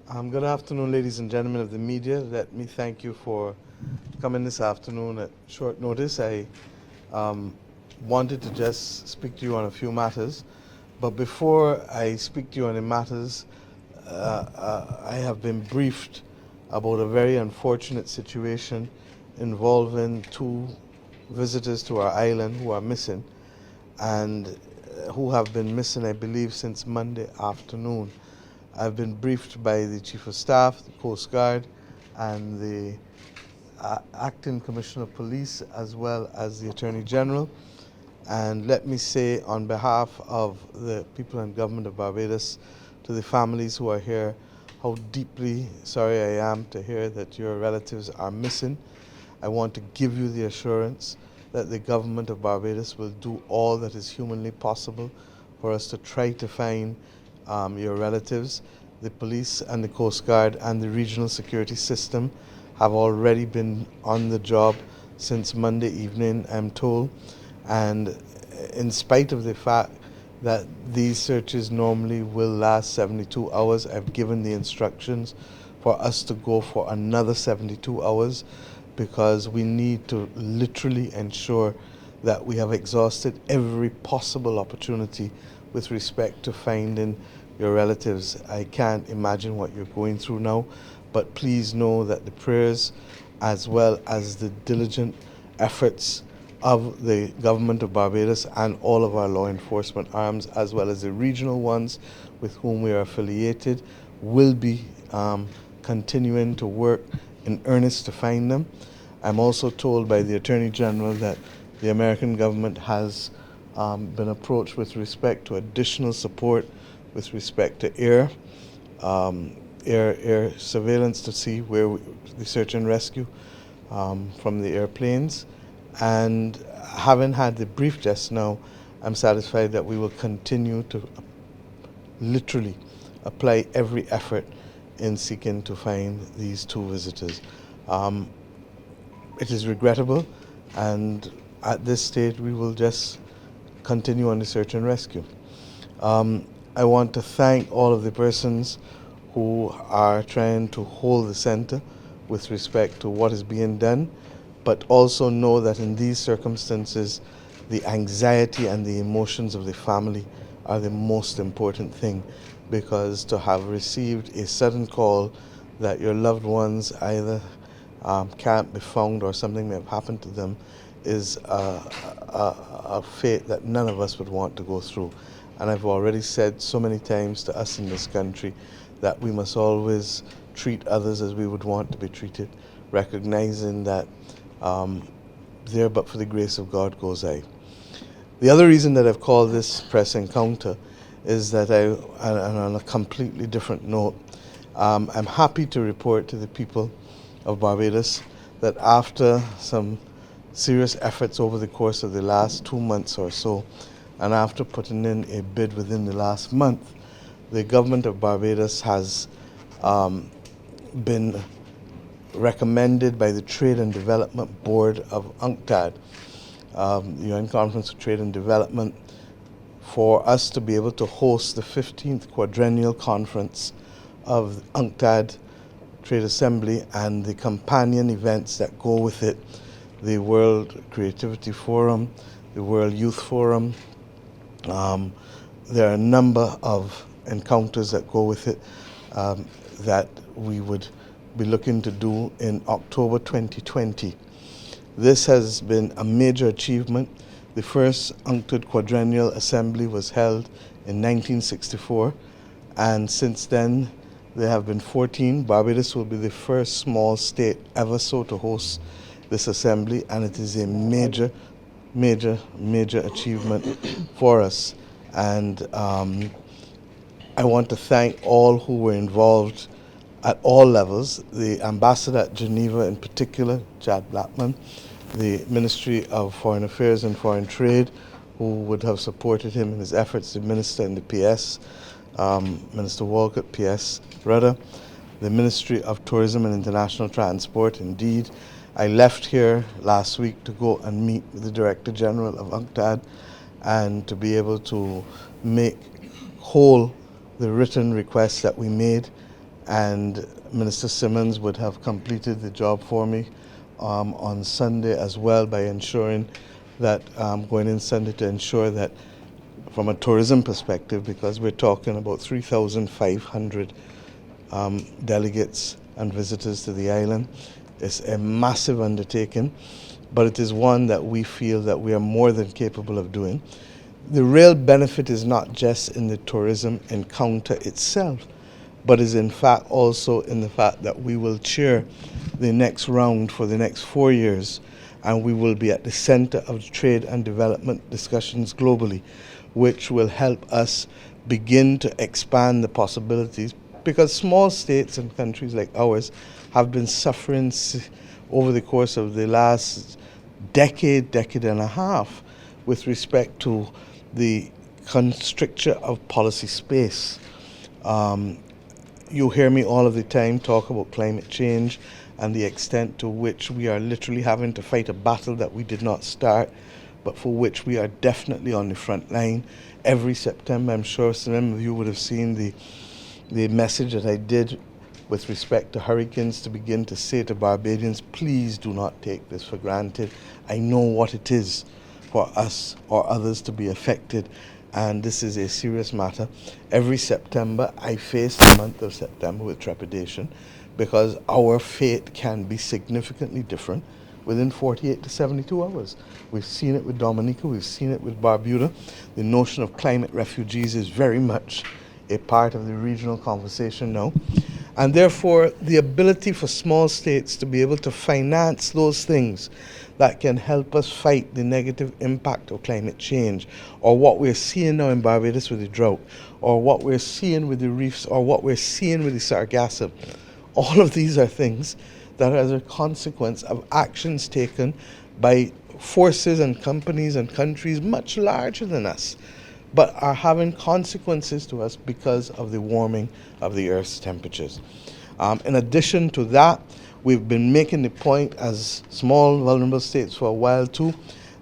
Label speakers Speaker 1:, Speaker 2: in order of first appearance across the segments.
Speaker 1: Good afternoon, ladies and gentlemen of the media. Let me thank you for coming this afternoon at short notice. I um, wanted to just speak to you on a few matters, but before I speak to you on the matters, I have been briefed about a very unfortunate situation involving two visitors to our island who are missing and who have been missing, I believe, since Monday afternoon. I've been briefed by the Chief of Staff, the Coast Guard, and the Acting Commissioner of Police, as well as the Attorney General. And let me say, on behalf of the people and government of Barbados, to the families who are here, how deeply sorry I am to hear that your relatives are missing. I want to give you the assurance that the government of Barbados will do all that is humanly possible for us to try to find your relatives. The police and the Coast Guard and the regional security system have already been on the job since Monday evening, I'm told. And in spite of the fact that these searches normally will last 72 hours, I've given the instructions for us to go for another 72 hours because we need to literally ensure that we have exhausted every possible opportunity with respect to finding your relatives. I can't imagine what you're going through now, but please know that the prayers as well as the diligent efforts of the government of Barbados and all of our law enforcement arms, as well as the regional ones with whom we are affiliated, will be continuing to work in earnest to find them. I'm also told by the Attorney General that the American government has been approached with respect to additional support with respect to air surveillance to see where the search and rescue from the airplanes. And having had the brief just now, I'm satisfied that we will continue to literally apply every effort in seeking to find these two visitors. It is regrettable, and at this stage we will just continue on the search and rescue. I want to thank all of the persons who are trying to hold the center with respect to what is being done, but also know that in these circumstances, the anxiety and the emotions of the family are the most important thing, because to have received a sudden call that your loved ones either can't be found or something may have happened to them is a fate that none of us would want to go through. And I've already said so many times to us in this country that we must always treat others as we would want to be treated, recognizing that there but for the grace of God goes I. The other reason that I've called this press encounter is that and on a completely different note, I'm happy to report to the people of Barbados that after some serious efforts over the course of the last 2 months or so, and after putting in a bid within the last month, the government of Barbados has been recommended by the Trade and Development Board of UNCTAD, the UN Conference of Trade and Development, for us to be able to host the 15th quadrennial conference of UNCTAD Trade Assembly and the companion events that go with it, the World Creativity Forum, the World Youth Forum. There are a number of encounters that go with it that we would be looking to do in October 2020. This has been a major achievement. The first UNCTAD Quadrennial Assembly was held in 1964, and since then there have been 14. Barbados will be the first small state ever so to host this assembly, and it is a major achievement for us. And I want to thank all who were involved at all levels, the ambassador at Geneva in particular, Chad Blackman, the Ministry of Foreign Affairs and Foreign Trade, who would have supported him in his efforts, the Minister in the PS, Minister Walcott, PS Rudder, the Ministry of Tourism and International Transport. Indeed, I left here last week to go and meet with the Director General of UNCTAD and to be able to make whole the written requests that we made. and Minister Simmons would have completed the job for me on Sunday as well by ensuring that, going in Sunday to ensure that from a tourism perspective, because we're talking about 3,500 delegates and visitors to the island. It's a massive undertaking, but it is one that we feel that we are more than capable of doing. The real benefit is not just in the tourism encounter itself, but is in fact also in the fact that we will chair the next round for the next 4 years, and we will be at the center of trade and development discussions globally, which will help us begin to expand the possibilities, because small states and countries like ours have been suffering over the course of the last decade and a half with respect to the constricture of policy space. You hear me all of the time talk about climate change and the extent to which we are literally having to fight a battle that we did not start, but for which we are definitely on the front line. Every September, I'm sure some of you would have seen the message that I did with respect to hurricanes, to begin to say to Barbadians, please do not take this for granted. I know what it is for us or others to be affected, and this is a serious matter. Every September, I face the month of September with trepidation, because our fate can be significantly different within 48 to 72 hours. We've seen it with Dominica, we've seen it with Barbuda. The notion of climate refugees is very much a part of the regional conversation now. And therefore, the ability for small states to be able to finance those things that can help us fight the negative impact of climate change, or what we're seeing now in Barbados with the drought, or what we're seeing with the reefs, or what we're seeing with the sargassum, all of these are things that are as a consequence of actions taken by forces and companies and countries much larger than us, but are having consequences to us because of the warming of the Earth's temperatures. In addition to that, we've been making the point as small, vulnerable states for a while too,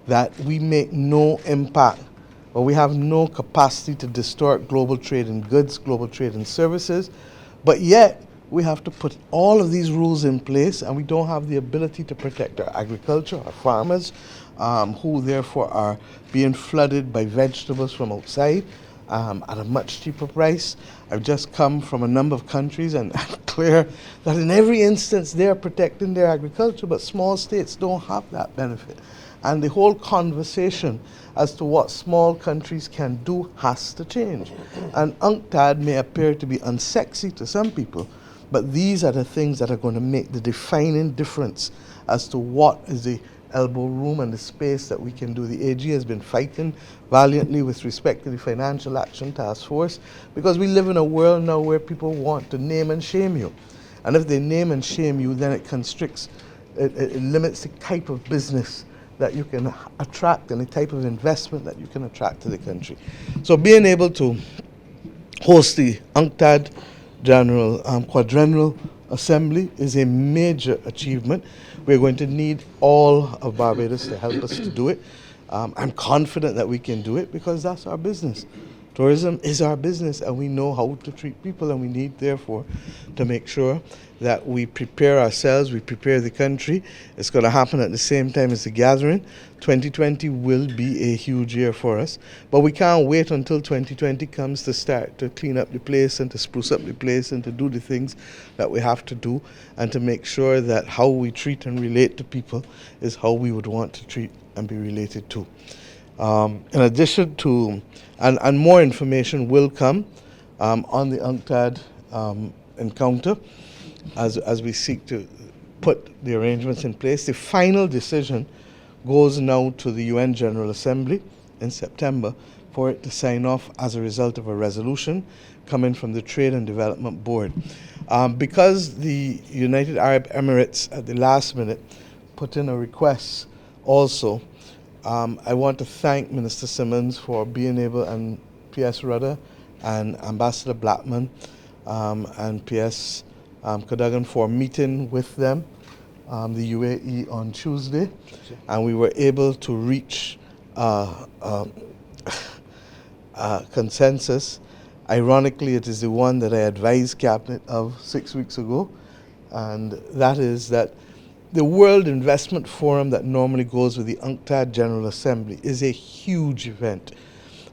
Speaker 1: that we make no impact, or we have no capacity to distort global trade in goods, global trade in services, but yet we have to put all of these rules in place, and we don't have the ability to protect our agriculture, our farmers, who therefore are being flooded by vegetables from outside at a much cheaper price. I've just come from a number of countries, and I'm clear that in every instance they're protecting their agriculture, but small states don't have that benefit. And the whole conversation as to what small countries can do has to change. And UNCTAD may appear to be unsexy to some people, but these are the things that are going to make the defining difference as to what is the elbow room and the space that we can do. The AG has been fighting valiantly with respect to the Financial Action Task Force, because we live in a world now where people want to name and shame you. And if they name and shame you, then it constricts, it limits the type of business that you can attract and the type of investment that you can attract to the country. So being able to host the UNCTAD General Quadrennial Assembly is a major achievement. We're going to need all of Barbados to help us to do it. I'm confident that we can do it, because that's our business. Tourism is our business, and we know how to treat people, and we need, therefore, to make sure that we prepare ourselves, we prepare the country. It's going to happen at the same time as the gathering. 2020 will be a huge year for us, but we can't wait until 2020 comes to start to clean up the place and to spruce up the place and to do the things that we have to do, and to make sure that how we treat and relate to people is how we would want to treat and be related to. In addition to, and more information will come on the UNCTAD encounter as we seek to put the arrangements in place. The final decision goes now to the UN General Assembly in September for it to sign off as a result of a resolution coming from the Trade and Development Board. Because the United Arab Emirates at the last minute put in a request also, I want to thank Minister Simmons for being able, and P.S. Rudder and Ambassador Blackman and P.S. Cadogan for meeting with them, the UAE, on Tuesday, and we were able to reach consensus Ironically, it is the one that I advised Cabinet of 6 weeks ago, and that is that the World Investment Forum that normally goes with the UNCTAD General Assembly is a huge event.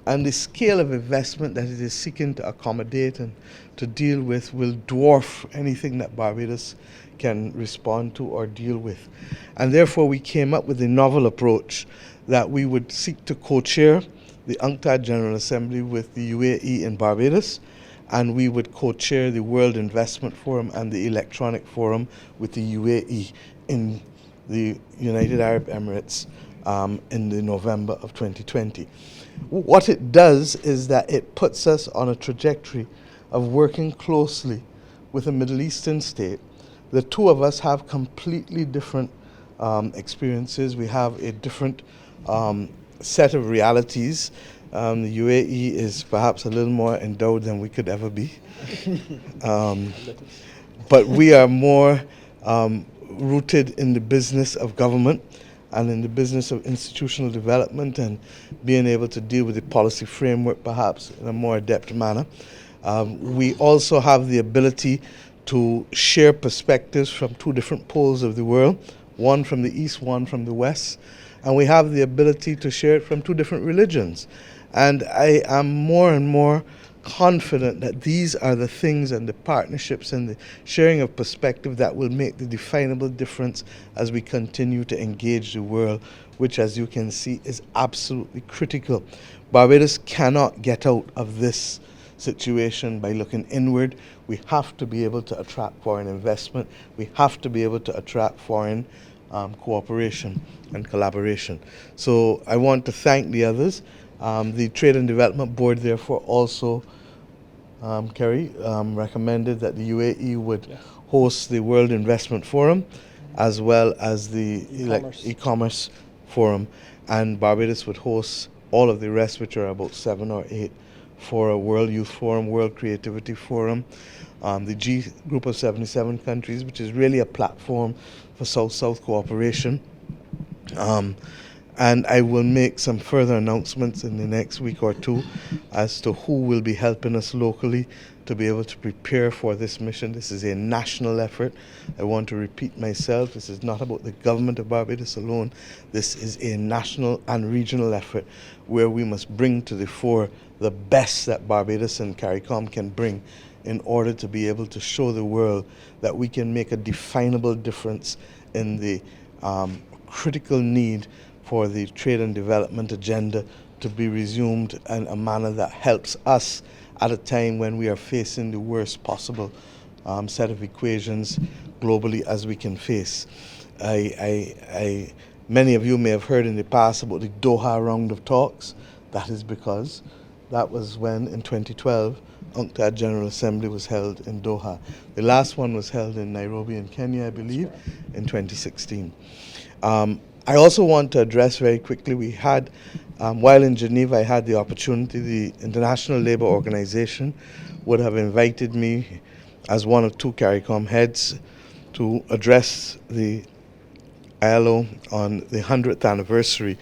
Speaker 1: And the scale of investment that it is seeking to accommodate and to deal with will dwarf anything that Barbados can respond to or deal with. And therefore we came up with a novel approach that we would seek to co-chair the UNCTAD General Assembly with the UAE in Barbados, and we would co-chair the World Investment Forum and the Electronic Forum with the UAE in the United Arab Emirates in the November of 2020. What it does is that it puts us on a trajectory of working closely with a Middle Eastern state. The two of us have completely different experiences. We have a different set of realities. The UAE is perhaps a little more endowed than we could ever be. But we are more rooted in the business of government and in the business of institutional development and being able to deal with the policy framework perhaps in a more adept manner. We also have the ability to share perspectives from two different poles of the world, one from the east, one from the west, and we have the ability to share it from two different religions. And I am more and more confident that these are the things and the partnerships and the sharing of perspective that will make the definable difference as we continue to engage the world, which, as you can see, is absolutely critical. Barbados cannot get out of this situation by looking inward. We have to be able to attract foreign investment. We have to be able to attract foreign cooperation and collaboration. So I want to thank the others. The Trade and Development Board, therefore, also, Kerry, recommended that the UAE would host the World Investment Forum as well as the e-commerce forum, and Barbados would host all of the rest, which are about 7 or 8, for a World Youth Forum, World Creativity Forum, the G Group of 77 countries, which is really a platform for South-South cooperation. And I will make some further announcements in the next week or two as to who will be helping us locally to be able to prepare for this mission. This is a national effort. I want to repeat myself, this is not about the government of Barbados alone. This is a national and regional effort where we must bring to the fore the best that Barbados and CARICOM can bring in order to be able to show the world that we can make a definable difference in the critical need for the trade and development agenda to be resumed in a manner that helps us at a time when we are facing the worst possible set of equations globally as we can face. Many of you may have heard in the past about the Doha round of talks. That is because that was when, in 2012, UNCTAD General Assembly was held in Doha. The last one was held in Nairobi in Kenya, I believe, in 2016. I also want to address very quickly, we had, while in Geneva, I had the opportunity, the International Labour Organization would have invited me as one of two CARICOM heads to address the ILO on the 100th anniversary.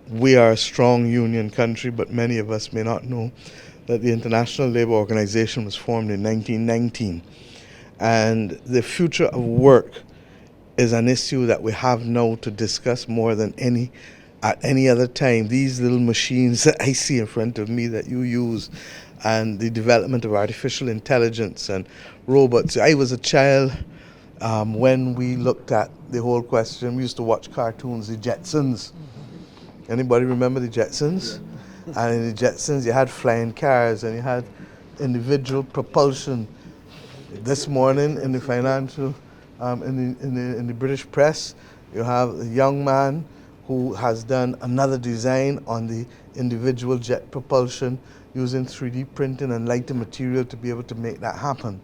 Speaker 1: We are a strong union country, but many of us may not know that the International Labour Organization was formed in 1919. And the future of work is an issue that we have now to discuss more than at any other time. These little machines that I see in front of me that you use, and the development of artificial intelligence and robots. I was a child when we looked at the whole question. We used to watch cartoons, the Jetsons. Anybody remember the Jetsons? And in the Jetsons you had flying cars and you had individual propulsion. This morning in the financial in the British press, you have a young man who has done another design on the individual jet propulsion using 3D printing and lighter material to be able to make that happen.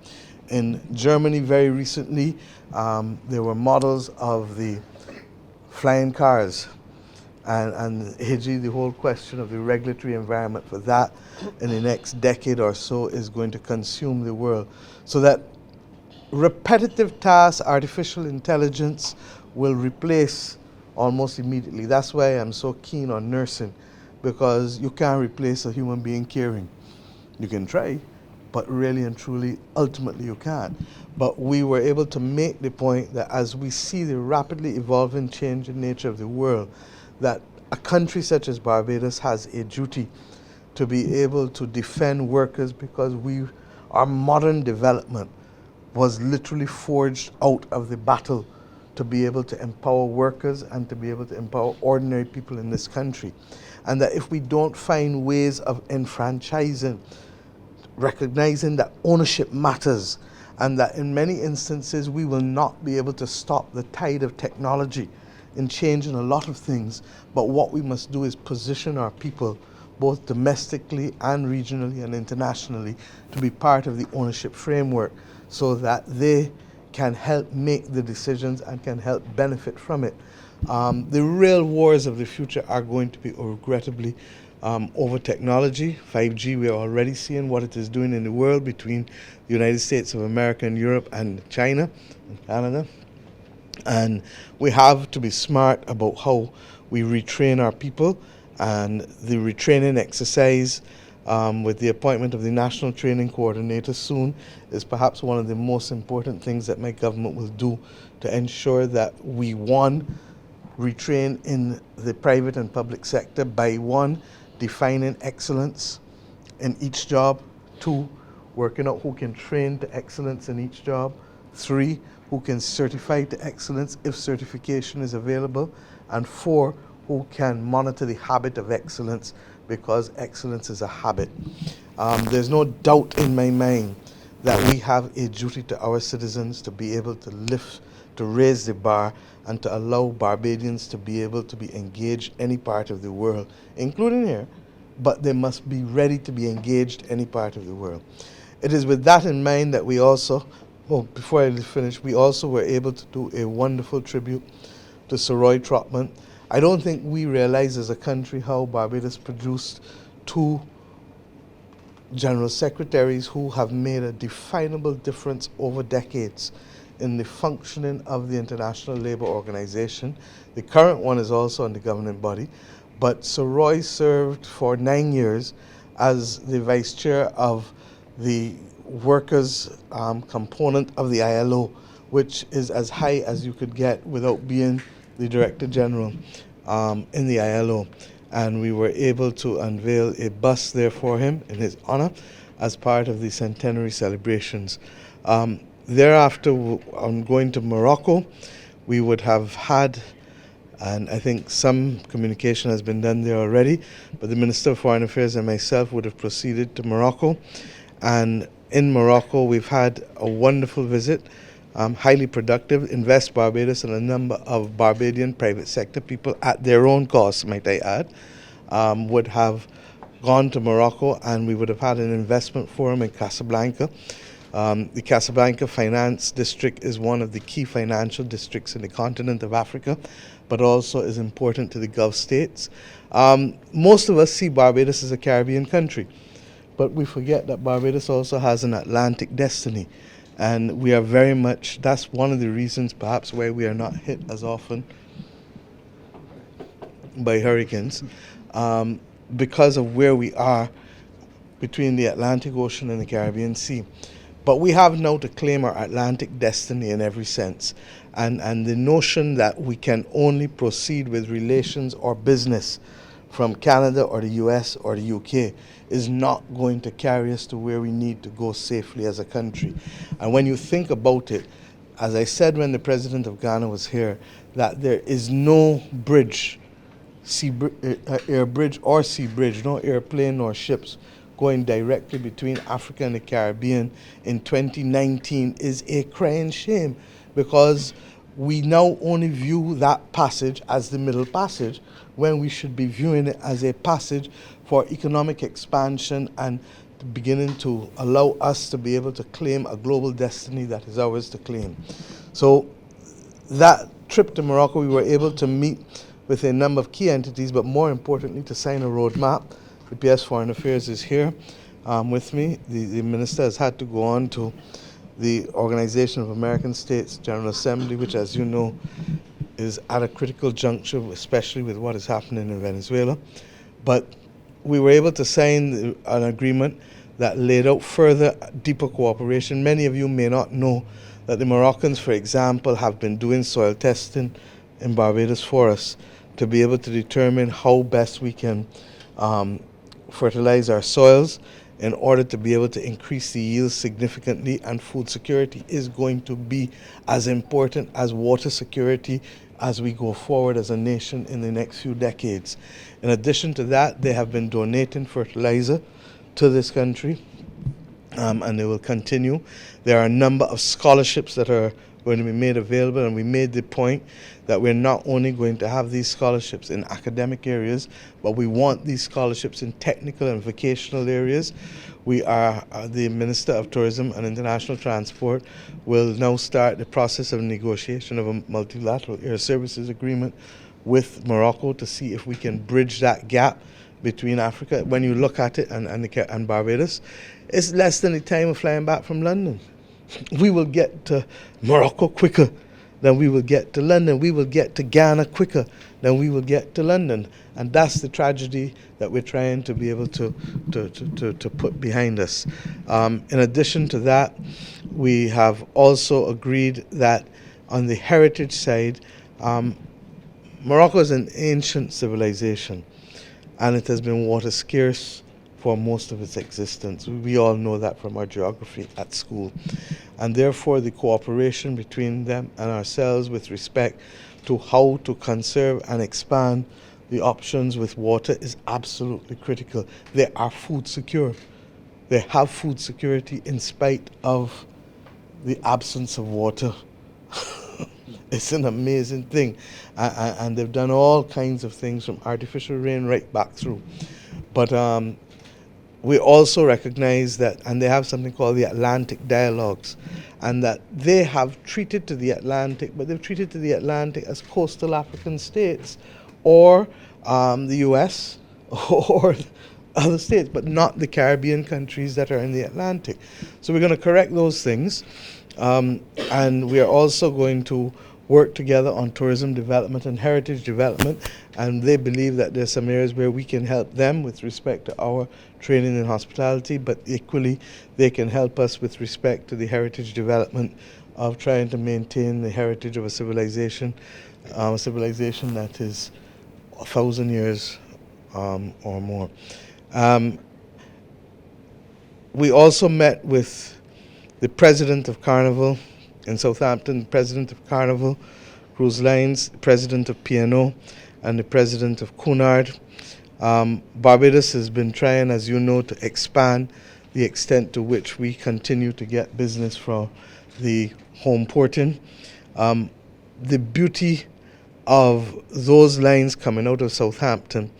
Speaker 1: In Germany very recently, there were models of the flying cars, and the whole question of the regulatory environment for that in the next decade or so is going to consume the world. So that repetitive tasks, artificial intelligence will replace almost immediately. That's why I'm so keen on nursing, because you can't replace a human being caring. You can try, but really and truly, ultimately you can't. But we were able to make the point that as we see the rapidly evolving change in nature of the world, that a country such as Barbados has a duty to be able to defend workers, because our modern development was literally forged out of the battle to be able to empower workers and to be able to empower ordinary people in this country. And that if we don't find ways of enfranchising, recognizing that ownership matters, and that in many instances we will not be able to stop the tide of technology in changing a lot of things, but what we must do is position our people both domestically and regionally and internationally to be part of the ownership framework, so that they can help make the decisions and can help benefit from it. The real wars of the future are going to be, regrettably, over technology. 5G, we are already seeing what it is doing in the world between the United States of America and Europe and China and Canada. And we have to be smart about how we retrain our people, and the retraining exercise with the appointment of the National Training Coordinator soon is perhaps one of the most important things that my government will do to ensure that we, one, retrain in the private and public sector by, one, defining excellence in each job, two, working out who can train to excellence in each job, three, who can certify to excellence if certification is available, and four, who can monitor the habit of excellence, because excellence is a habit. There's no doubt in my mind that we have a duty to our citizens to be able to to raise the bar and to allow Barbadians to be able to be engaged any part of the world, including here, but they must be ready to be engaged any part of the world. It is with that in mind that we also, before I finish, we also were able to do a wonderful tribute to Sir Roy Trotman. I don't think we realize as a country how Barbados produced two general secretaries who have made a definable difference over decades in the functioning of the International Labour Organization. The current one is also on the governing body, but Sir Roy served for 9 years as the vice chair of the workers component of the ILO, which is as high as you could get without being the Director General in the ILO. And we were able to unveil a bust there for him in his honor as part of the centenary celebrations. Thereafter, on going to Morocco, we would have had, and I think some communication has been done there already, but the Minister of Foreign Affairs and myself would have proceeded to Morocco. And in Morocco, we've had a wonderful visit, highly productive. Invest Barbados and a number of Barbadian private sector people, at their own cost, might I add, would have gone to Morocco, and we would have had an investment forum in Casablanca. The Casablanca Finance District is one of the key financial districts in the continent of Africa, but also is important to the Gulf states. Most of us see Barbados as a Caribbean country, but we forget that Barbados also has an Atlantic destiny. And we are very much, that's one of the reasons perhaps why we are not hit as often by hurricanes, because of where we are between the Atlantic Ocean and the Caribbean Sea. But we have now to claim our Atlantic destiny in every sense. And the notion that we can only proceed with relations or business from Canada or the US or the UK is not going to carry us to where we need to go safely as a country. And when you think about it, as I said when the President of Ghana was here, that there is no bridge, air bridge or sea bridge, no airplane nor ships going directly between Africa and the Caribbean in 2019 is a crying shame, because we now only view that passage as the Middle Passage when we should be viewing it as a passage for economic expansion and beginning to allow us to be able to claim a global destiny that is ours to claim. So that trip to Morocco, we were able to meet with a number of key entities, but more importantly to sign a roadmap. The PS Foreign Affairs is here with me. The Minister has had to go on to the Organization of American States General Assembly, which, as you know, is at a critical juncture, especially with what is happening in Venezuela. But we were able to sign an agreement that laid out further, deeper cooperation. Many of you may not know that the Moroccans, for example, have been doing soil testing in Barbados for us to be able to determine how best we can fertilize our soils in order to be able to increase the yields significantly, and food security is going to be as important as water security as we go forward as a nation in the next few decades. In addition to that, they have been donating fertilizer to this country, and they will continue. There are a number of scholarships that are going to be made available, and we made the point that we're not only going to have these scholarships in academic areas, but we want these scholarships in technical and vocational areas. We are, the Minister of Tourism and International Transport will now start the process of negotiation of a multilateral air services agreement with Morocco to see if we can bridge that gap between Africa. When you look at it and Barbados, it's less than the time of flying back from London. We will get to Morocco quicker than we will get to London. We will get to Ghana quicker than we will get to London. And that's the tragedy that we're trying to be able to put behind us. In addition to that, we have also agreed that on the heritage side, Morocco is an ancient civilization, and it has been water scarce for most of its existence. We all know that from our geography at school. And therefore, the cooperation between them and ourselves with respect to how to conserve and expand the options with water is absolutely critical. They are food secure. They have food security in spite of the absence of water. It's an amazing thing. And they've done all kinds of things from artificial rain right back through. But we also recognize that, and they have something called the Atlantic Dialogues, and that they have treated to the Atlantic, but they've treated to the Atlantic as coastal African states, or the US, or other states, but not the Caribbean countries that are in the Atlantic. So we're going to correct those things, and we are also going to work together on tourism development and heritage development, and they believe that there's some areas where we can help them with respect to our training in hospitality, but equally they can help us with respect to the heritage development of trying to maintain the heritage of a civilization that is 1,000 years or more. We also met with the president of Carnival in Southampton, president of Carnival Cruise Lines, president of P&O, and the president of Cunard. Barbados has been trying, as you know, to expand the extent to which we continue to get business from the home porting. The beauty of those lines coming out of Southampton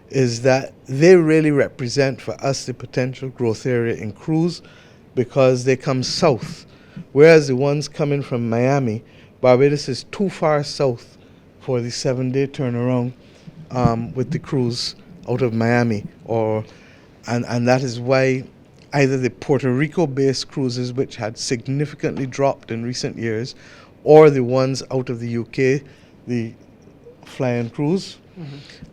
Speaker 1: is that they really represent for us the potential growth area in cruise, because they come south, whereas the ones coming from Miami, Barbados is too far south for the 7-day turnaround with the cruise out of Miami, and that is why either the Puerto Rico-based cruises, which had significantly dropped in recent years, or the ones out of the UK, the fly-in cruise,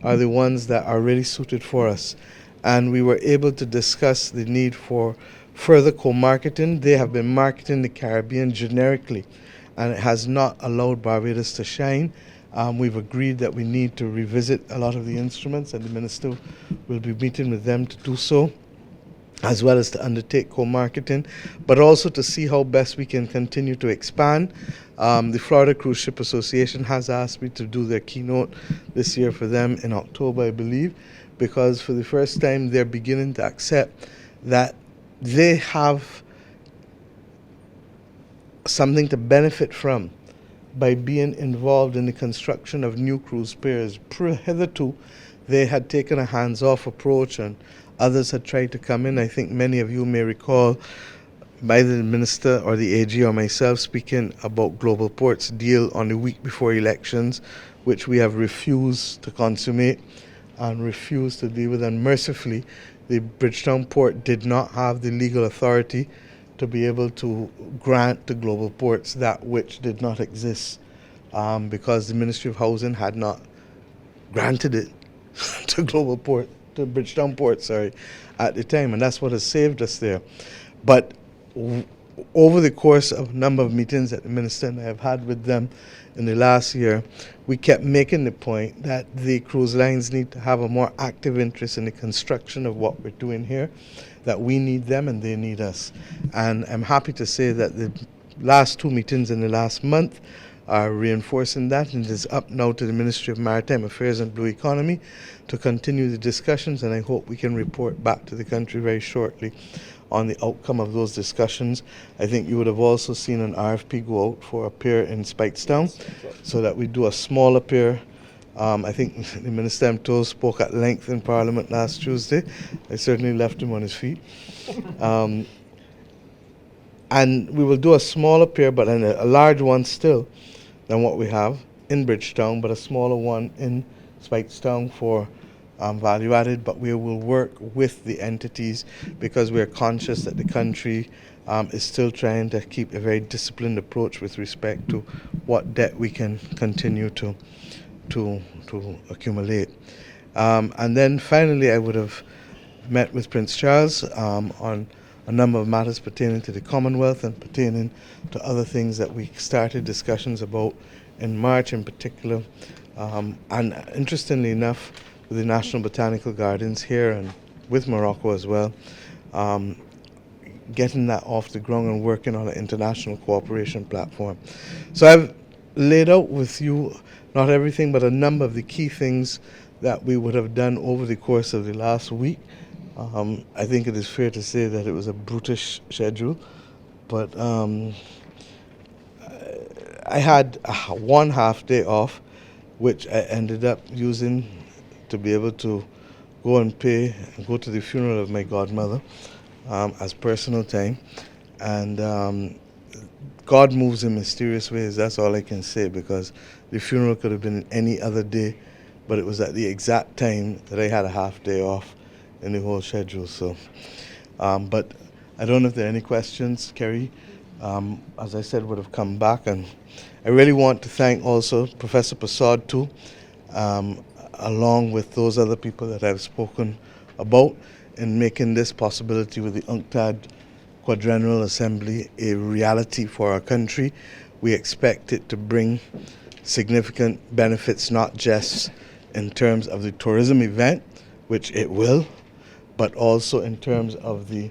Speaker 1: are the ones that are really suited for us. And we were able to discuss the need for further co-marketing. They have been marketing the Caribbean generically, and it has not allowed Barbados to shine. We've agreed that we need to revisit a lot of the instruments, and the Minister will be meeting with them to do so, as well as to undertake co-marketing, but also to see how best we can continue to expand. The Florida Cruise Ship Association has asked me to do their keynote this year for them in October, I believe, because for the first time they're beginning to accept that they have something to benefit from by being involved in the construction of new cruise piers. Hitherto, they had taken a hands-off approach, and others had tried to come in. I think many of you may recall either the Minister or the AG or myself speaking about Global Ports deal on the week before elections, which we have refused to consummate and refused to deal with. And mercifully, the Bridgetown Port did not have the legal authority to be able to grant to Global Ports that which did not exist, because the Ministry of Housing had not granted it to Global Port. to Bridgetown Port, at the time, and that's what has saved us there. But over the course of a number of meetings that the Minister and I have had with them in the last year, we kept making the point that the cruise lines need to have a more active interest in the construction of what we're doing here, that we need them and they need us. And I'm happy to say that the last two meetings in the last month are reinforcing that, and it is up now to the Ministry of Maritime Affairs and Blue Economy to continue the discussions, and I hope we can report back to the country very shortly on the outcome of those discussions. I think you would have also seen an RFP go out for a pier in Speightstown, so that we do a smaller pier. I think the Minister I'm told spoke at length in Parliament last Tuesday. I certainly left him on his feet. And we will do a smaller pier, but a large one still than what we have in Bridgetown, but a smaller one in Speightstown for value added. But we will work with the entities because we are conscious that the country is still trying to keep a very disciplined approach with respect to what debt we can continue to accumulate. And then finally, I would have met with Prince Charles on a number of matters pertaining to the Commonwealth and pertaining to other things that we started discussions about in March in particular. And interestingly enough, with the National Botanical Gardens here and with Morocco as well, getting that off the ground and working on an international cooperation platform. So I've laid out with you, not everything, but a number of the key things that we would have done over the course of the last week. I think it is fair to say that it was a brutish schedule, but I had one half day off, which I ended up using to be able to go and go to the funeral of my godmother as personal time. And God moves in mysterious ways, that's all I can say, because the funeral could have been any other day, but it was at the exact time that I had a half day off in the whole schedule. So, but I don't know if there are any questions. Kerry, as I said, would have come back, and I really want to thank also Professor Prasad too, along with those other people that I've spoken about in making this possibility with the UNCTAD Quadrennial Assembly a reality for our country. We expect it to bring significant benefits, not just in terms of the tourism event, which it will, but also in terms of the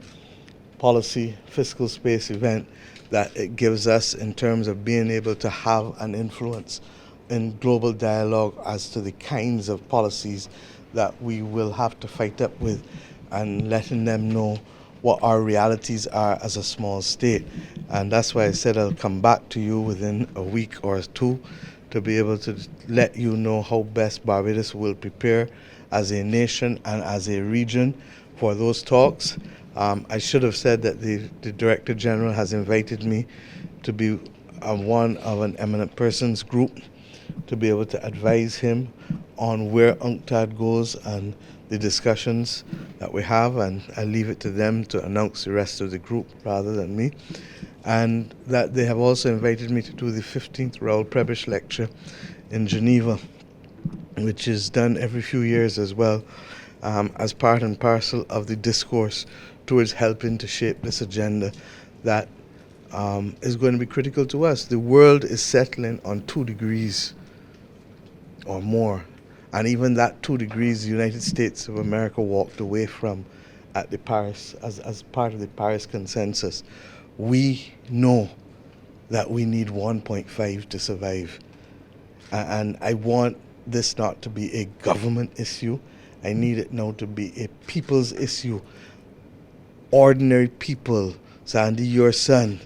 Speaker 1: policy fiscal space event that it gives us in terms of being able to have an influence in global dialogue as to the kinds of policies that we will have to fight up with, and letting them know what our realities are as a small state. And that's why I said I'll come back to you within a week or two to be able to let you know how best Barbados will prepare as a nation and as a region for those talks. I should have said that the Director General has invited me to be one of an eminent persons group to be able to advise him on where UNCTAD goes and the discussions that we have, and I leave it to them to announce the rest of the group rather than me. And that they have also invited me to do the 15th Raoul Prebisch Lecture in Geneva, which is done every few years as well, as part and parcel of the discourse towards helping to shape this agenda that is going to be critical to us. The world is settling on 2 degrees or more, and even that 2 degrees the United States of America walked away from at the Paris, as part of the Paris consensus. We know that we need 1.5 to survive, and I want this not to be a government issue. I need it now to be a people's issue. Ordinary people, Sandy, your son,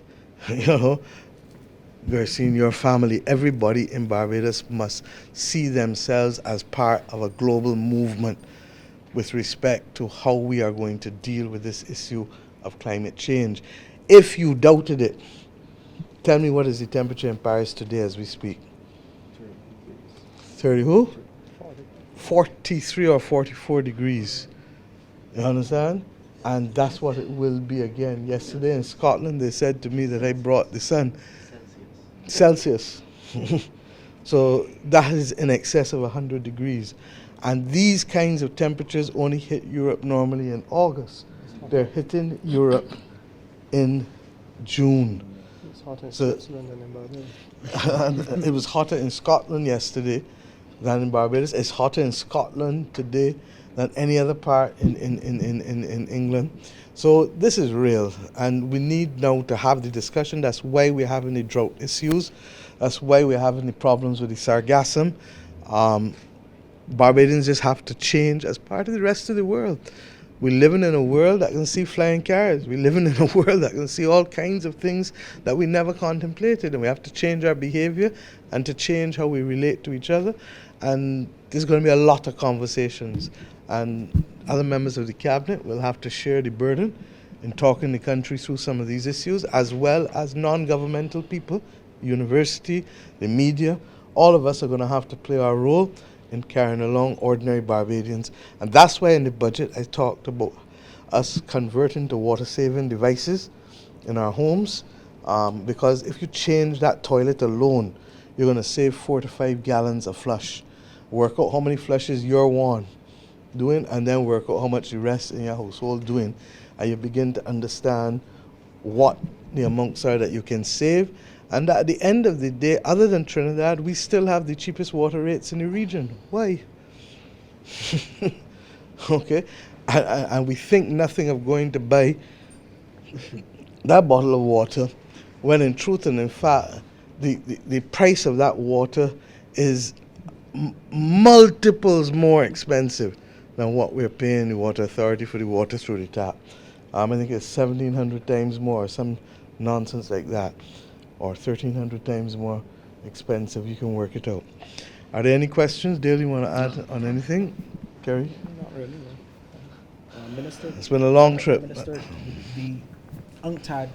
Speaker 1: Gershine, your family, everybody in Barbados must see themselves as part of a global movement with respect to how we are going to deal with this issue of climate change. If you doubted it, tell me, what is the temperature in Paris today as we speak? 30 who? 43 or 44 degrees. You understand? And that's what it will be again. Yesterday in Scotland, they said to me that I brought the sun. Celsius. So that is in excess of 100 degrees. And these kinds of temperatures only hit Europe normally in August. They're hitting Europe in June.
Speaker 2: It's hotter in
Speaker 1: So-
Speaker 2: Switzerland than in Barbados.
Speaker 1: And it was hotter in Scotland yesterday than in Barbados. It's hotter in Scotland today than any other part in England. So this is real, and we need now to have the discussion. That's why we're having the drought issues. That's why we're having the problems with the sargassum. Barbadians just have to change as part of the rest of the world. We're living in a world that can see flying cars. We're living in a world that can see all kinds of things that we never contemplated, and we have to change our behavior and to change how we relate to each other. And there's going to be a lot of conversations, and other members of the cabinet will have to share the burden in talking the country through some of these issues, as well as non-governmental people, university, the media. All of us are going to have to play our role in carrying along ordinary Barbadians. And that's why in the budget I talked about us converting to water-saving devices in our homes, because if you change that toilet alone, you're going to save 4 to 5 gallons of flush. Work out how many flushes your one doing, and then work out how much the rest in your household doing, and you begin to understand what the amounts are that you can save. And at the end of the day, other than Trinidad, we still have the cheapest water rates in the region. Why? Okay? And we think nothing of going to buy that bottle of water, when in truth and in fact, the price of that water is multiples more expensive than what we're paying the water authority for the water through the tap. I think it's 1,700 times more, some nonsense like that, or 1,300 times more expensive. You can work it out. Are there any questions? Dale, you want to add on anything? Kerry?
Speaker 2: Not really, no. Minister?
Speaker 1: It's been a long trip.
Speaker 2: Minister, the UNCTAD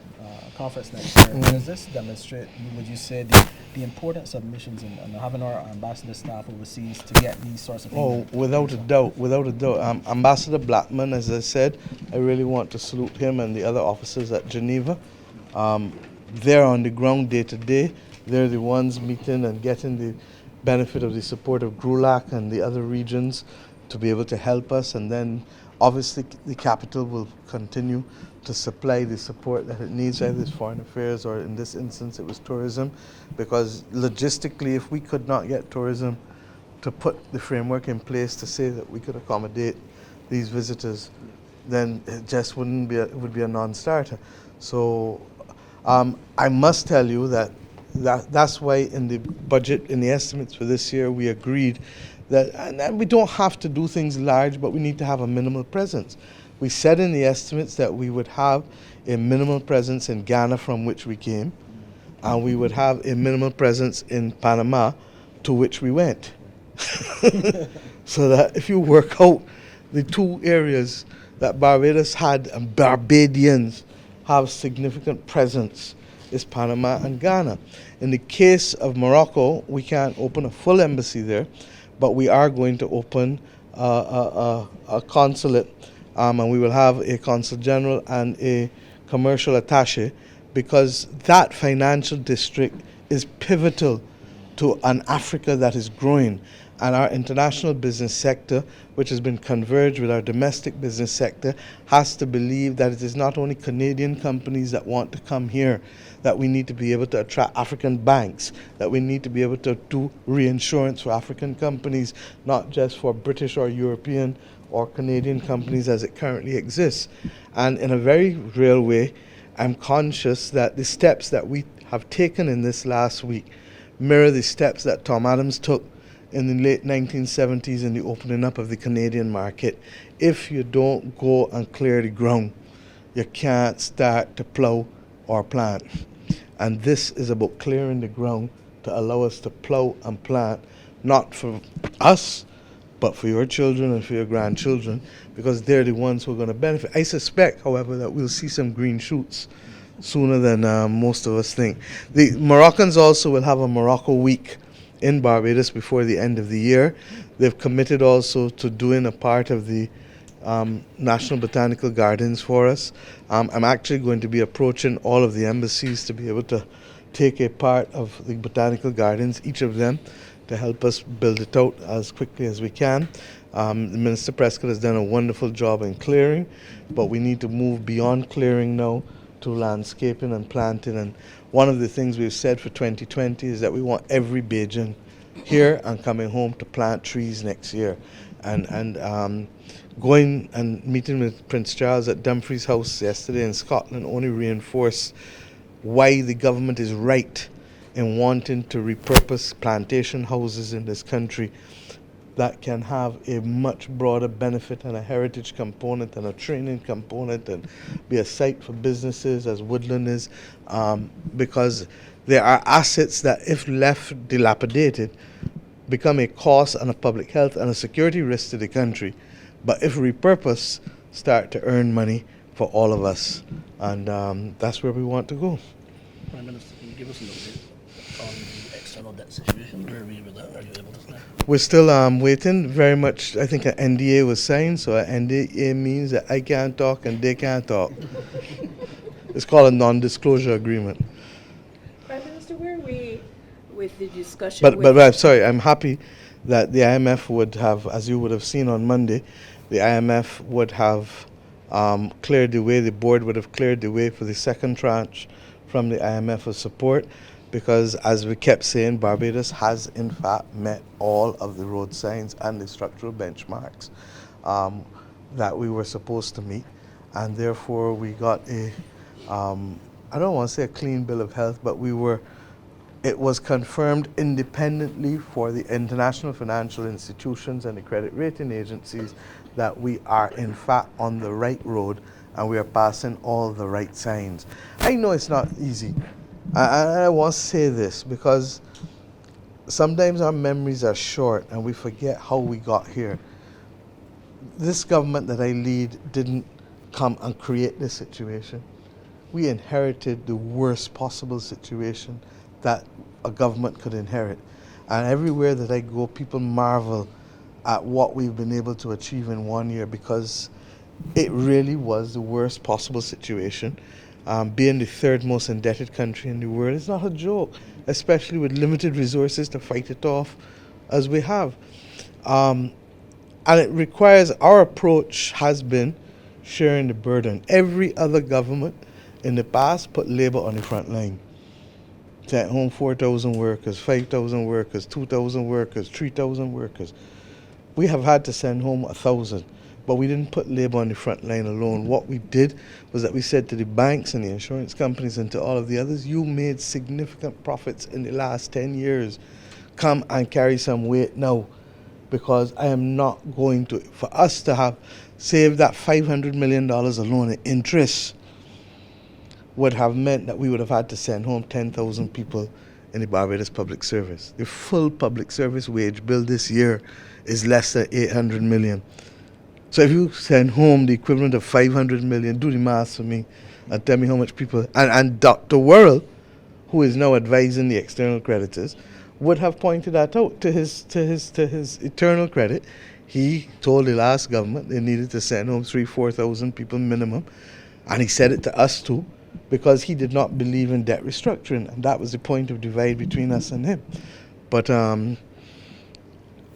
Speaker 2: conference next year, does this demonstrate, would you say, the importance of missions and having our ambassador staff overseas to get these sorts of things?
Speaker 1: Oh, without a doubt, without a doubt. Ambassador Blackman, as I said, I really want to salute him and the other officers at Geneva. They're on the ground day to day. They're the ones meeting and getting the benefit of the support of GRULAC and the other regions to be able to help us. And then obviously the capital will continue to supply the support that it needs, either it's foreign affairs or in this instance it was tourism, because logistically if we could not get tourism to put the framework in place to say that we could accommodate these visitors, then it just wouldn't be it would be a non-starter. So I must tell you that's why in the budget, in the estimates for this year, we agreed that, and we don't have to do things large, but we need to have a minimal presence. We said in the estimates that we would have a minimal presence in Ghana, from which we came, and we would have a minimal presence in Panama, to which we went. So that if you work out the two areas that Barbados had and Barbadians have significant presence, is Panama and Ghana. In the case of Morocco, we can't open a full embassy there, but we are going to open a consulate, and we will have a consul general and a commercial attaché, because that financial district is pivotal to an Africa that is growing. And our international business sector, which has been converged with our domestic business sector, has to believe that it is not only Canadian companies that want to come here, that we need to be able to attract African banks, that we need to be able to do reinsurance for African companies, not just for British or European or Canadian companies as it currently exists. And in a very real way, I'm conscious that the steps that we have taken in this last week mirror the steps that Tom Adams took in the late 1970s in the opening up of the Canadian market. If you don't go and clear the ground, you can't start to plow or plant. And this is about clearing the ground to allow us to plow and plant, not for us, but for your children and for your grandchildren, because they're the ones who are going to benefit. I suspect, however, that we'll see some green shoots sooner than most of us think. The Moroccans also will have a Morocco week in Barbados before the end of the year. They've committed also to doing a part of the National Botanical Gardens for us. I'm actually going to be approaching all of the embassies to be able to take a part of the Botanical Gardens, each of them, to help us build it out as quickly as we can. Minister Prescott has done a wonderful job in clearing, but we need to move beyond clearing now to landscaping and planting. And one of the things we've said for 2020 is that we want every Bajan here and coming home to plant trees next year. And going and meeting with Prince Charles at Dumfries House yesterday in Scotland only reinforced why the government is right in wanting to repurpose plantation houses in this country that can have a much broader benefit and a heritage component and a training component and be a site for businesses as Woodland is, because there are assets that, if left dilapidated, become a cost and a public health and a security risk to the country. But if repurposed, start to earn money for all of us. And that's where we want to go.
Speaker 3: Prime Minister, can you give us an update on the external debt situation? Where are we with that? Are you able to say?
Speaker 1: We're still waiting. Very much, I think an NDA was signed, so an NDA means that I can't talk and they can't talk. It's called a non-disclosure agreement.
Speaker 4: Prime Minister, where are we with the discussion?
Speaker 1: But I'm sorry, I'm happy that the IMF would have, as you would have seen on Monday, the IMF would have cleared the way, the board would have cleared the way for the second tranche from the IMF of support, because as we kept saying, Barbados has in fact met all of the road signs and the structural benchmarks that we were supposed to meet, and therefore we got a, I don't want to say a clean bill of health, but it was confirmed independently for the international financial institutions and the credit rating agencies that we are in fact on the right road and we are passing all the right signs. I know it's not easy. I want to say this because sometimes our memories are short and we forget how we got here. This government that I lead didn't come and create this situation. We inherited the worst possible situation that a government could inherit. And everywhere that I go, people marvel at what we've been able to achieve in 1 year, because it really was the worst possible situation. Being the third most indebted country in the world is not a joke, especially with limited resources to fight it off as we have. And it requires, our approach has been sharing the burden. Every other government in the past put labor on the front line. Sent home 4,000 workers, 5,000 workers, 2,000 workers, 3,000 workers. We have had to send home 1,000, but we didn't put labor on the front line alone. What we did was that we said to the banks and the insurance companies and to all of the others, you made significant profits in the last 10 years. Come and carry some weight now, because I am not going to, for us to have saved that $500 million alone in interest would have meant that we would have had to send home 10,000 people in the Barbados public service. The full public service wage bill this year is less than 800 million. So if you send home the equivalent of 500 million, do the math for me and tell me how much people, and Dr. Worrell, who is now advising the external creditors, would have pointed that out to his eternal credit. He told the last government they needed to send home 4,000 people minimum, and he said it to us too, because he did not believe in debt restructuring, and that was the point of divide between us and him. But I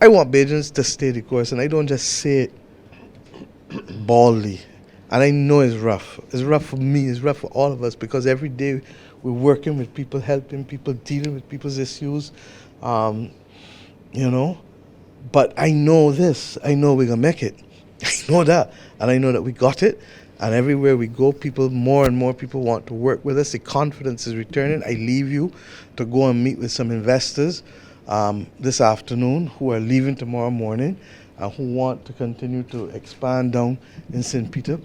Speaker 1: want Bajans to stay the course, and I don't just say it baldly. And I know it's rough. It's rough for me, it's rough for all of us, because every day we're working with people, helping people, dealing with people's issues, you know. But I know this, I know we're going to make it. I know that, and I know that we got it. And everywhere we go, people, more and more people want to work with us. The confidence is returning. I leave you to go and meet with some investors this afternoon who are leaving tomorrow morning and who want to continue to expand down in St. Peter.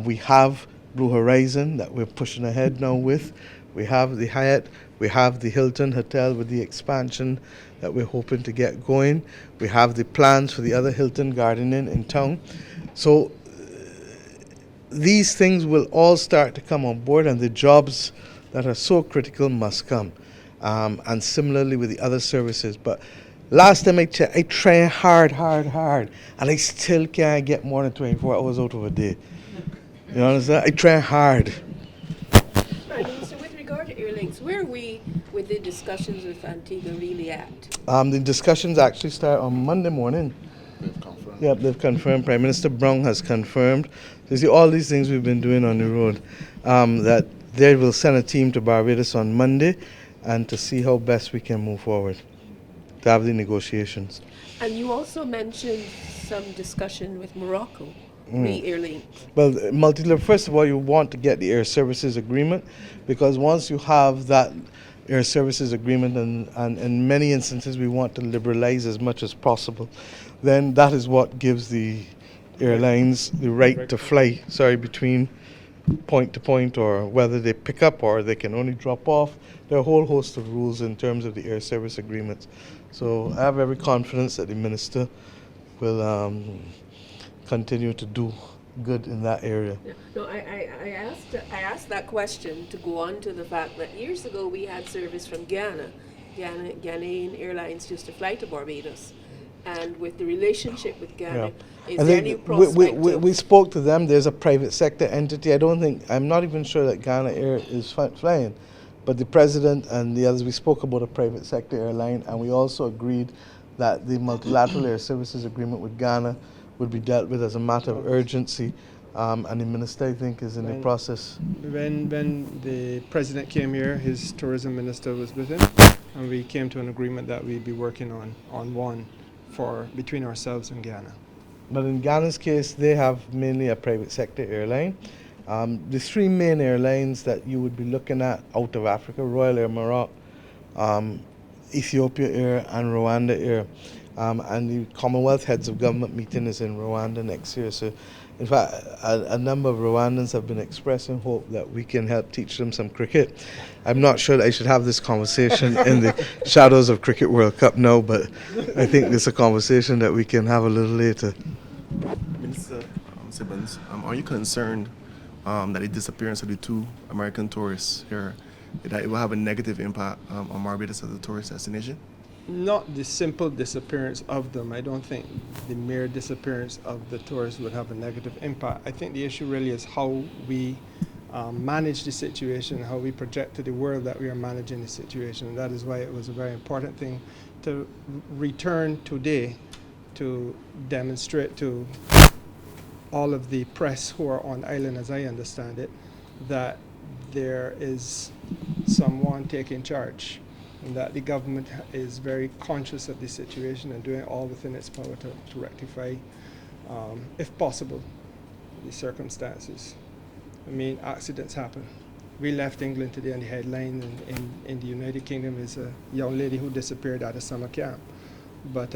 Speaker 1: We have Blue Horizon that we're pushing ahead now with. We have the Hyatt. We have the Hilton Hotel with the expansion that we're hoping to get going. We have the plans for the other Hilton Garden Inn in town. So these things will all start to come on board, and the jobs that are so critical must come. And similarly with the other services. But last time I checked, I try hard, and I still can't get more than 24 hours out of a day. You understand? I try hard.
Speaker 4: Prime Minister, with regard to Airlinks, where are we with the discussions with Antigua really at?
Speaker 1: The discussions actually start on Monday morning.
Speaker 3: They've confirmed
Speaker 1: Yep, they've confirmed. Prime Minister Brown has confirmed. You see, all these things we've been doing on the road, that they will send a team to Barbados on Monday and to see how best we can move forward, to have the negotiations.
Speaker 4: And you also mentioned some discussion with Morocco, re-airlink.
Speaker 1: Well, first of all, you want to get the air services agreement, because once you have that air services agreement, and in many instances we want to liberalize as much as possible, then that is what gives the airlines the right to fly, between point to point, or whether they pick up or they can only drop off. There are a whole host of rules in terms of the air service agreements. So I have every confidence that the minister will continue to do good in that area.
Speaker 4: Yeah. No, I asked that question to go on to the fact that years ago we had service from Ghana. Ghanaian Airlines used to fly to Barbados. And with the relationship with Ghana, is
Speaker 1: I
Speaker 4: there any
Speaker 1: think
Speaker 4: prospect
Speaker 1: we spoke to them. There's a private sector entity. I'm not even sure that Ghana Air is flying, but the president and the others, we spoke about a private sector airline, and we also agreed that the multilateral air services agreement with Ghana would be dealt with as a matter of urgency, and the minister, I think, is in the process.
Speaker 5: When the president came here, his tourism minister was with him, and we came to an agreement that we'd be working on one between ourselves and Ghana.
Speaker 1: But in Ghana's case, they have mainly a private sector airline. The three main airlines that you would be looking at out of Africa: Royal Air Maroc, Ethiopia Air, and Rwanda Air. And the Commonwealth Heads of Government meeting is in Rwanda next year. So, in fact, a number of Rwandans have been expressing hope that we can help teach them some cricket. I'm not sure that I should have this conversation in the shadows of Cricket World Cup now, but I think it's a conversation that we can have a little later.
Speaker 6: Minister Sibbons, are you concerned that the disappearance of the two American tourists here, that it will have a negative impact on Barbados as a tourist destination?
Speaker 5: Not the simple disappearance of them. I don't think the mere disappearance of the tourists would have a negative impact. I think the issue really is how we manage the situation, how we project to the world that we are managing the situation. And that is why it was a very important thing to return today to demonstrate to all of the press who are on island, as I understand it, that there is someone taking charge, and that the government is very conscious of the situation and doing all within its power to rectify, if possible, the circumstances. I mean, accidents happen. We left England today, and the headline in the United Kingdom is a young lady who disappeared at a summer camp. But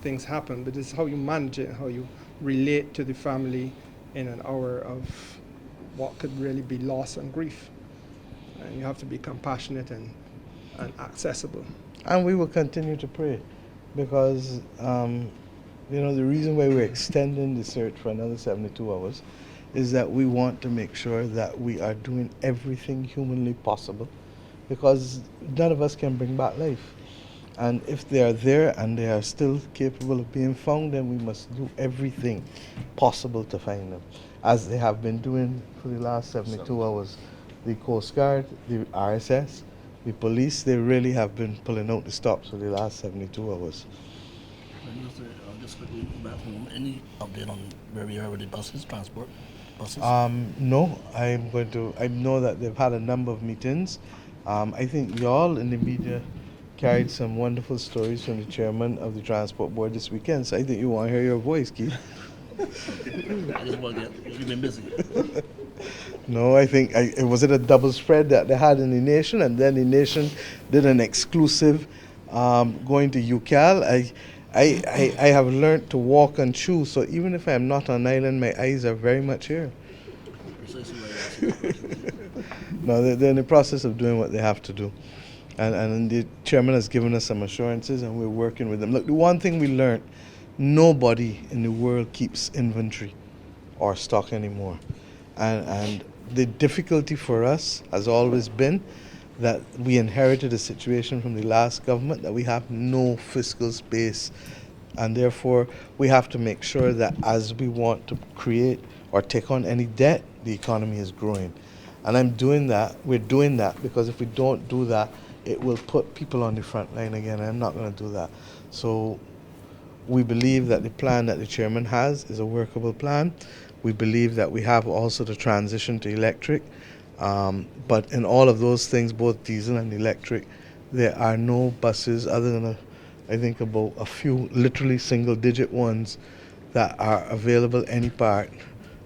Speaker 5: things happen. But it's how you manage it, how you relate to the family in an hour of what could really be loss and grief. And you have to be compassionate and accessible.
Speaker 1: And we will continue to pray, because the reason why we're extending the search for another 72 hours is that we want to make sure that we are doing everything humanly possible, because none of us can bring back life. And if they are there and they are still capable of being found, then we must do everything possible to find them, as they have been doing for the last 72 hours. The Coast Guard, the RSS, the police, they really have been pulling out the stops for the last 72 hours.
Speaker 3: Minister, just quickly back home, any update on where we are with the transport buses?
Speaker 1: No, I know that they've had a number of meetings. I think y'all in the media carried some wonderful stories from the chairman of the transport board this weekend, so I think you want to hear your voice, Keith.
Speaker 3: I just want to you've been busy.
Speaker 1: No, I think it was a double spread that they had in the nation, and then the nation did an exclusive going to UCAL. I have learned to walk and chew, so even if I'm not on island, my eyes are very much here.
Speaker 3: Precisely why I asked you that question.
Speaker 1: No, they're in the process of doing what they have to do. And the chairman has given us some assurances, and we're working with them. Look, the one thing we learned, nobody in the world keeps inventory or stock anymore. And the difficulty for us has always been that we inherited a situation from the last government that we have no fiscal space. And therefore, we have to make sure that as we want to create or take on any debt, the economy is growing. And we're doing that, because if we don't do that, it will put people on the front line again. I'm not going to do that. So we believe that the plan that the chairman has is a workable plan. We believe that we have also the transition to electric. But in all of those things, both diesel and electric, there are no buses other than I think about a few literally single-digit ones that are available any part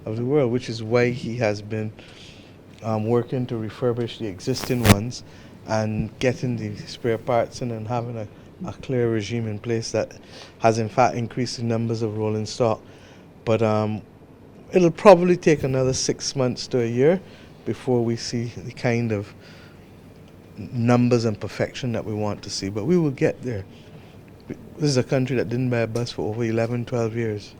Speaker 1: of the world, which is why he has been working to refurbish the existing ones and getting the spare parts in and having a clear regime in place that has in fact increased the numbers of rolling stock. But it'll probably take another 6 months to a year before we see the kind of numbers and perfection that we want to see. But we will get there. This is a country that didn't buy a bus for over 11, 12 years.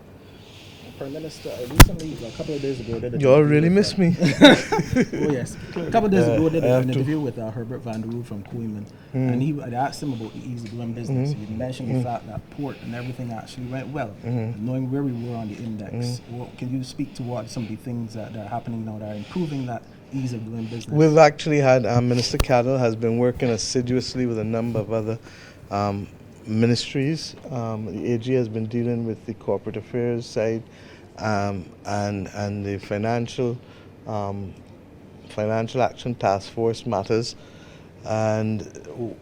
Speaker 2: Prime Minister, recently, a couple of days ago, did
Speaker 1: You all really miss me.
Speaker 2: Oh yes, a couple of days ago, did an interview with Herbert Van der Rohe from Koeman, and I asked him about the ease of doing business. He mentioned the fact that port and everything actually went well, knowing where we were on the index. Well, can you speak to what some of the things that are happening now that are improving that ease of doing business?
Speaker 1: We've actually had Minister Cadell has been working assiduously with a number of other ministries. The AG has been dealing with the corporate affairs side and the financial action task force matters, and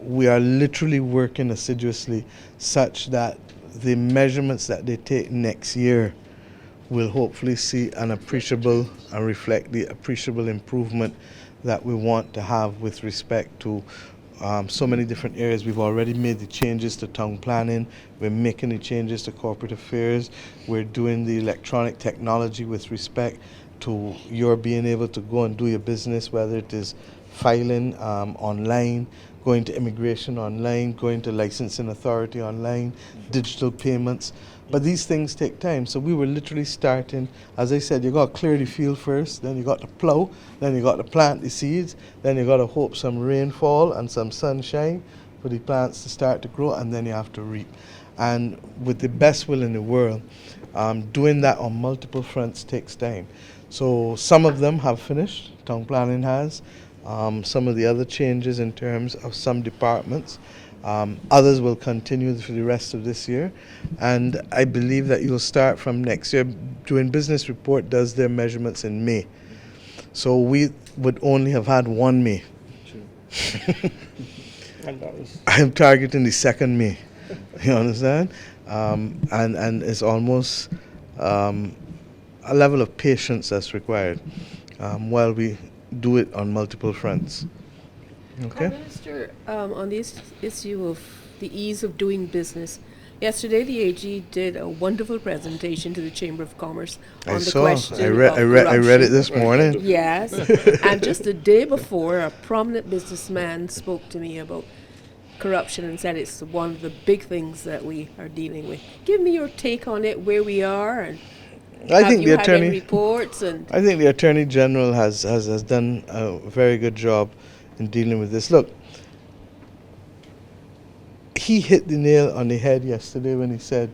Speaker 1: we are literally working assiduously such that the measurements that they take next year will hopefully see an appreciable and reflect the appreciable improvement that we want to have with respect to so many different areas. We've already made the changes to town planning. We're making the changes to corporate affairs. We're doing the electronic technology with respect to your being able to go and do your business, whether it is filing online, going to immigration online, going to licensing authority online, digital payments. But these things take time. So we were literally starting, as I said, you got to clear the field first, then you got to plow, then you got to plant the seeds, then you got to hope some rainfall and some sunshine for the plants to start to grow, and then you have to reap. And with the best will in the world, doing that on multiple fronts takes time. So some of them have finished, town planning has. Some of the other changes in terms of some departments. Others will continue for the rest of this year, and I believe that you'll start from next year. Doing Business Report does their measurements in May, so we would only have had 1 May. I'm targeting the 2nd May. You understand? And it's almost a level of patience that's required while we do it on multiple fronts. Okay.
Speaker 4: Minister, on this issue of the ease of doing business, yesterday the AG did a wonderful presentation to the Chamber of Commerce on the question
Speaker 1: I read it this morning.
Speaker 4: Yes, and just the day before, a prominent businessman spoke to me about corruption and said it's one of the big things that we are dealing with. Give me your take on it, where we are, and
Speaker 1: I think the
Speaker 4: had any
Speaker 1: attorney
Speaker 4: reports and.
Speaker 1: I think the Attorney General has done a very good job in dealing with this. Look, he hit the nail on the head yesterday when he said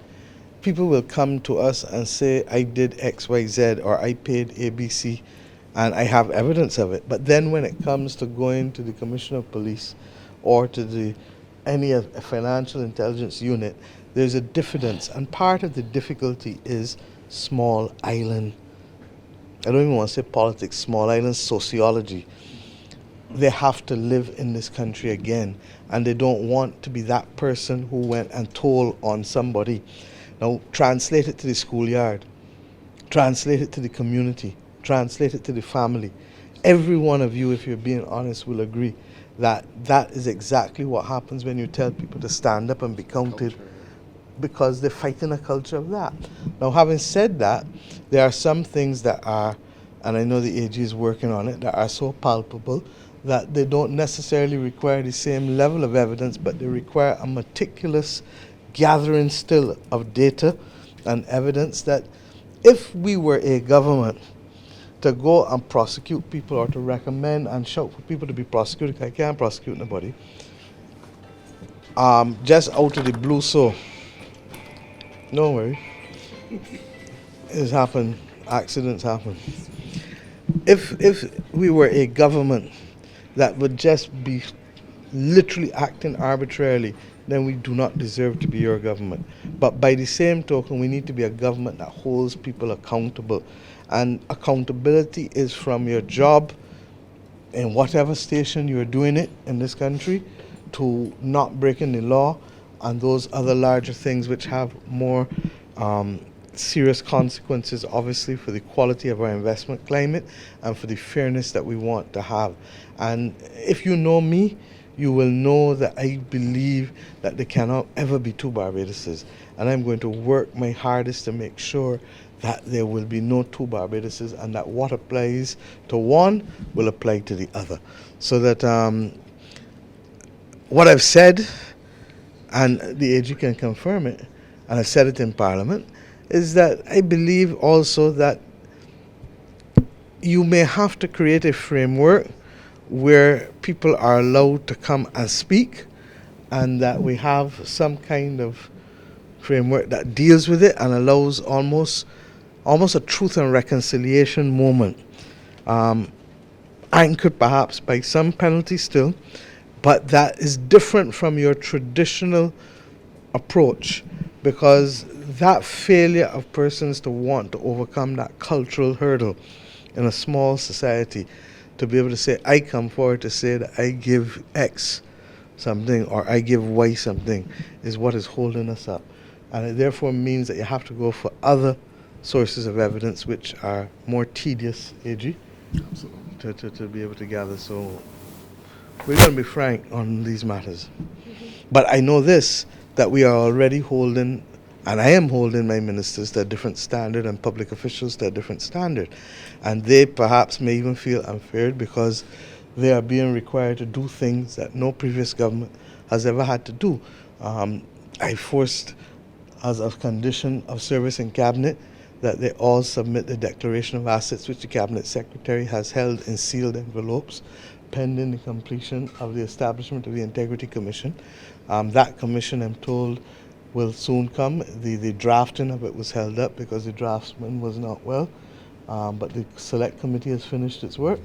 Speaker 1: people will come to us and say I did XYZ or I paid ABC and I have evidence of it. But then when it comes to going to the Commissioner of Police or to any financial intelligence unit, there's a diffidence, and part of the difficulty is small island, I don't even want to say politics, small island sociology. They have to live in this country again, and they don't want to be that person who went and told on somebody. Now, translate it to the schoolyard, translate it to the community, translate it to the family. Every one of you, if you're being honest, will agree that that is exactly what happens when you tell people to stand up and be counted, because they're fighting a culture of that. Now, having said that, there are some things that are, and I know the AG is working on it, that are so palpable that they don't necessarily require the same level of evidence, but they require a meticulous gathering still of data and evidence that if we were a government to go and prosecute people or to recommend and shout for people to be prosecuted, I can't prosecute nobody, just out of the blue, so don't worry, it's happened, accidents happen. If we were a government that would just be literally acting arbitrarily, then we do not deserve to be your government. But by the same token, we need to be a government that holds people accountable. And accountability is from your job in whatever station you're doing it in this country to not breaking the law and those other larger things which have more serious consequences, obviously, for the quality of our investment climate and for the fairness that we want to have. And if you know me, you will know that I believe that there cannot ever be two Barbaduses. And I'm going to work my hardest to make sure that there will be no two Barbaduses and that what applies to one will apply to the other. So that what I've said, and the AG can confirm it, and I've said it in Parliament, is that I believe also that you may have to create a framework where people are allowed to come and speak, and that we have some kind of framework that deals with it and allows almost a truth and reconciliation moment, anchored perhaps by some penalty still, but that is different from your traditional approach, because that failure of persons to want to overcome that cultural hurdle in a small society, to be able to say, I come forward to say that I give X something or I give Y something, is what is holding us up. And it therefore means that you have to go for other sources of evidence which are more tedious, AG, to be able to gather. So we're going to be frank on these matters. But I know this, that we are already holding, and I am holding my ministers to a different standard and public officials to a different standard. And they perhaps may even feel unfair because they are being required to do things that no previous government has ever had to do. I forced, as a condition of service in Cabinet, that they all submit the declaration of assets which the Cabinet Secretary has held in sealed envelopes pending the completion of the establishment of the Integrity Commission. That commission, I'm told, will soon come. The drafting of it was held up because the draftsman was not well, but the Select Committee has finished its work,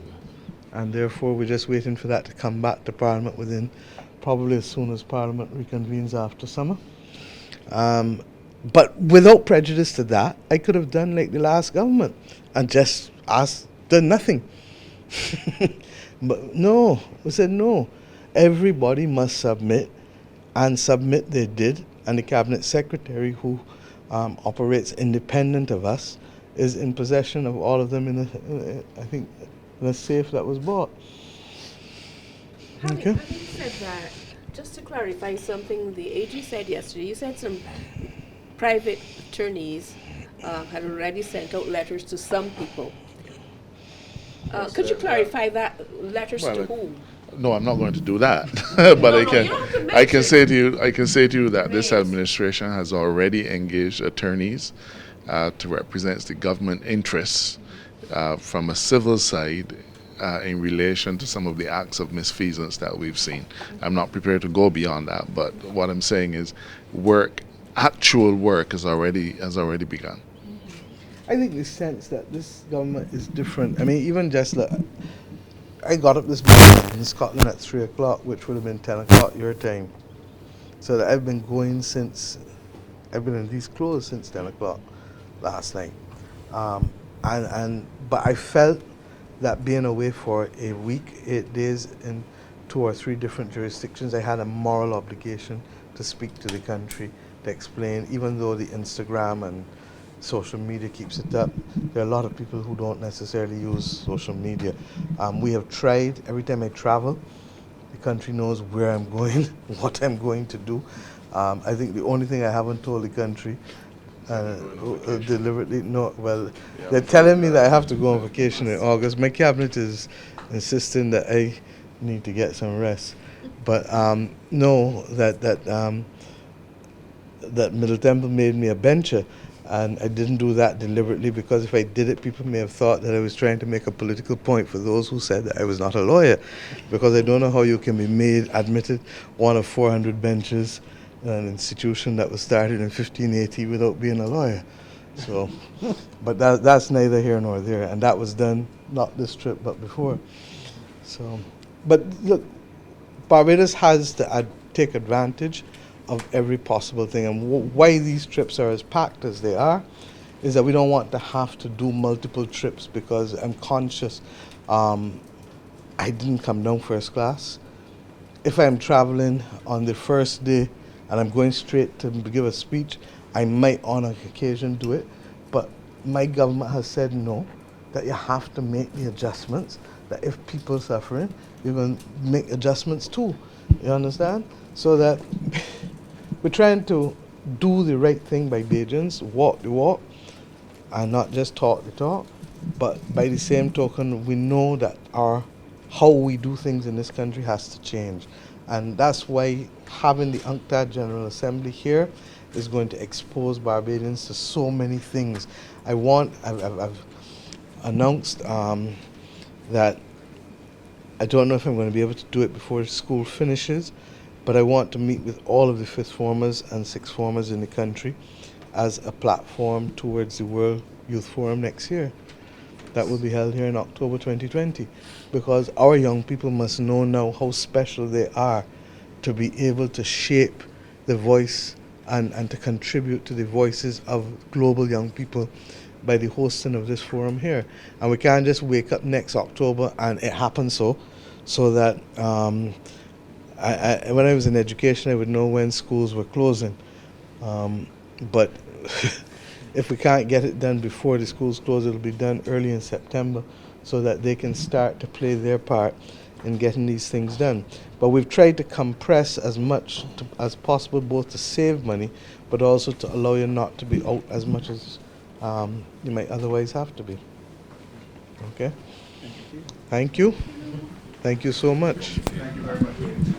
Speaker 1: and therefore we're just waiting for that to come back to Parliament within probably as soon as Parliament reconvenes after summer. But without prejudice to that, I could have done like the last government and just done nothing. But no, we said no. Everybody must submit, and submit they did. And the Cabinet Secretary, who operates independent of us, is in possession of all of them in a safe that was bought.
Speaker 4: Having said that, just to clarify something the AG said yesterday, you said some private attorneys had already sent out letters to some people. Could you clarify that? Letters to whom?
Speaker 7: No, I'm not going to do that. But
Speaker 4: you don't have to
Speaker 7: I can
Speaker 4: mention.
Speaker 7: say to you that this
Speaker 4: Names.
Speaker 7: administration has already engaged attorneys to represent the government interests from a civil side in relation to some of the acts of misfeasance that we've seen. I'm not prepared to go beyond that, but what I'm saying is actual work has already begun.
Speaker 1: I think the sense that this government is different. I mean, even just like, I got up this morning in Scotland at 3 o'clock, which would have been 10 o'clock your time. So that I've been going I've been in these clothes since 10 o'clock last night. But I felt that being away for a week, 8 days in 2 or 3 different jurisdictions, I had a moral obligation to speak to the country, to explain, even though the Instagram and social media keeps it up, there are a lot of people who don't necessarily use social media. We have tried, every time I travel, the country knows where I'm going, what I'm going to do. I think the only thing I haven't told the country deliberately, they're telling me that I have to go on vacation in August. My cabinet is insisting that I need to get some rest. But know that Middle Temple made me a bencher. And I didn't do that deliberately, because if I did it, people may have thought that I was trying to make a political point for those who said that I was not a lawyer. Because I don't know how you can be admitted one of 400 benches in an institution that was started in 1580 without being a lawyer. So, but that's neither here nor there. And that was done, not this trip, but before. So, but look, Barbados has to take advantage of every possible thing. And why these trips are as packed as they are is that we don't want to have to do multiple trips, because I'm conscious I didn't come down first class. If I'm traveling on the first day and I'm going straight to give a speech, I might on occasion do it. But my government has said no, that you have to make the adjustments, that if people are suffering, you're going to make adjustments too. You understand? So that we're trying to do the right thing by Bajans, walk the walk, and not just talk the talk. But by the same token, we know that how we do things in this country has to change. And that's why having the UNCTAD General Assembly here is going to expose Barbadians to so many things. I've announced that I don't know if I'm going to be able to do it before school finishes, but I want to meet with all of the fifth formers and sixth formers in the country as a platform towards the World Youth Forum next year. That will be held here in October 2020, because our young people must know now how special they are to be able to shape the voice and to contribute to the voices of global young people by the hosting of this forum here. And we can't just wake up next October and it happens so that when I was in education, I would know when schools were closing. But if we can't get it done before the schools close, it'll be done early in September so that they can start to play their part in getting these things done. But we've tried to compress as much as possible, both to save money, but also to allow you not to be out as much as you might otherwise have to be. Okay? Thank you. Thank you so much.
Speaker 6: Thank you very much.